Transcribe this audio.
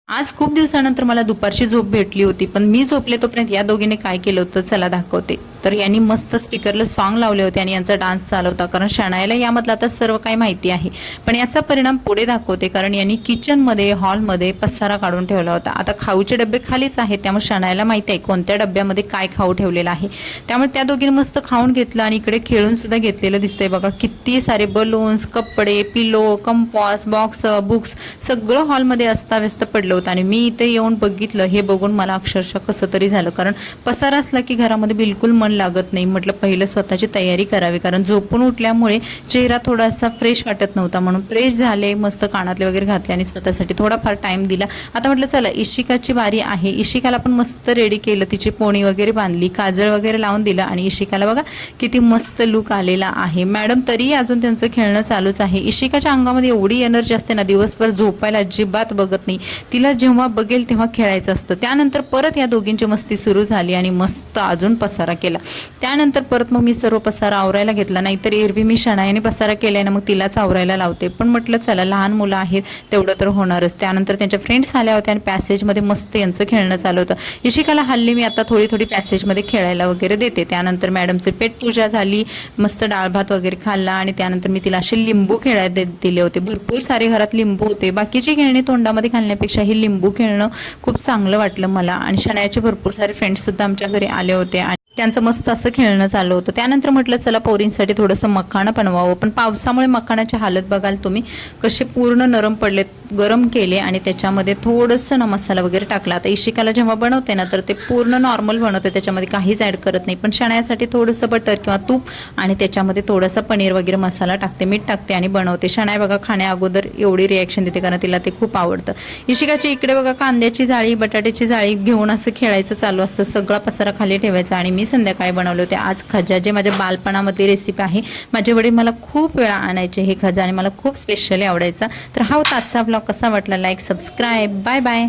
आज खूप दिवसानंतर मला दुपारची झोप भेटली होती, पण मी झोपले तोपर्यंत या दोघींनी काय केलं होतं चला दाखवते. तर यांनी मस्त स्पीकरला सॉन्ग लावले होते आणि यांचा डान्स चालू होता, कारण शनायाला यामधलं आता सर्व काही माहिती आहे. पण याचा परिणाम पुढे दाखवते, कारण यांनी किचनमध्ये हॉलमध्ये पसारा काढून ठेवला होता. आता खाऊचे डबे खालीच आहेत, त्यामुळे शनायाला माहिती आहे कोणत्या डब्यामध्ये काय खाऊ ठेवलेलं आहे. त्यामुळे त्या दोघींनी मस्त खाऊन घेतलं आणि इकडे खेळून सुद्धा घेतलेलं दिसतंय बघा. किती सारे बलून्स, कपडे, पिलो, कंपॉस, बॉक्स, बुक्स सगळं हॉलमध्ये अस्ताव्यस्त पडलं होतं. आणि मी इथे येऊन बघितलं, हे बघून मला अक्षरशः कसं तरी झालं, कारण पसारा असला की घरामध्ये बिलकुल मन लागत नाही. म्हटलं पहिलं स्वतःची तयारी करावी, कारण झोपून उठल्यामुळे चेहरा थोडासा फ्रेश वाटत नव्हता. म्हणून फ्रेश झाले, मस्त कानातले वगैरे घातले आणि स्वतःसाठी थोडाफार टाइम दिला. आता म्हटलं चला इशिकाची बारी आहे. इशिकाला पण मस्त रेडी केलं, तिची पोणी वगैरे बांधली, काजळ वगैरे लावून दिलं आणि इशिकाला बघा किती मस्त लुक आलेला आहे. मॅडम तरी अजून त्यांचं खेळणं चालूच आहे. इशिकाच्या अंगामध्ये एवढी एनर्जी असते ना, दिवसभर झोपायला अजिबात बघत नाही. तिला जेव्हा बघेल तेव्हा खेळायचं असतं. त्यानंतर परत या दोघींची मस्ती सुरू झाली आणि मस्त अजून पसारा केला. त्यानंतर परत मग मी सर्व पसारा आवरायला घेतला. नाहीतर एरवी मी शनायाने पसारा केलाय ना, मग तिलाच आवरायला लावते. पण म्हटलं चला लहान मुलं आहेत तेवढं तर होणारच. त्यानंतर त्यांच्या फ्रेंड्स आल्या होत्या आणि पॅसेजमध्ये मस्त यांचं खेळणं चालू होतं. इशिकाला हल्ली मी आता थोडी थोडी पॅसेजमध्ये खेळायला वगैरे देते. त्यानंतर मॅडमचे पेट पूजा झाली, मस्त डाळ भात वगैरे खाल्ला आणि त्यानंतर मी तिला असे लिंबू खेळायला दिले होते. भरपूर सारे घरात लिंबू होते. बाकीची खेळणी तोंडामध्ये घालण्यापेक्षा हे लिंबू खेळणं खूप चांगलं वाटलं मला. आणि शनायाचे भरपूर सारे फ्रेंड्स सुद्धा आमच्या घरी आले होते आणि त्यांचं मस्त असं खेळणं चालू होतं. त्यानंतर म्हटलं चला पोरींसाठी थोडंसं मखाणं बनवावं. पण पावसामुळे मखाणाची हालत बघाल तुम्ही कसे पूर्ण नरम पडलेत. गरम केले आणि त्याच्यामध्ये थोडंसं ना मसाला वगैरे टाकला. आता इशिकाला जेव्हा बनवते ना तर ते पूर्ण नॉर्मल बनवते, त्याच्यामध्ये काहीच ॲड करत नाही. पण शनायासाठी थोडंसं बटर किंवा तूप आणि त्याच्यामध्ये थोडंसं पनीर वगैरे मसाला टाकते, मीठ टाकते आणि बनवते. शनाया बघा खाण्या अगोदर एवढी रिॲक्शन देते, कारण तिला ते खूप आवडतं. इशिकाची इकडे बघा कांद्याची जाळी, बटाट्याची जाळी घेऊन असं खेळायचं चालू असतं. सगळा पसारा खाली ठेवायचा. आणि मी संध्याकाळी बनवले होते आज खजा, जे माझ्या बालपणामध्ये रेसिपी आहे. माझे वडील मला खूप वेळा आणायचे हे खजा आणि मला खूप स्पेशली आवडायचा. तर हा होता आजचा ब्लॉग. कसा वाटला लाईक सबस्क्राईब. Bye bye.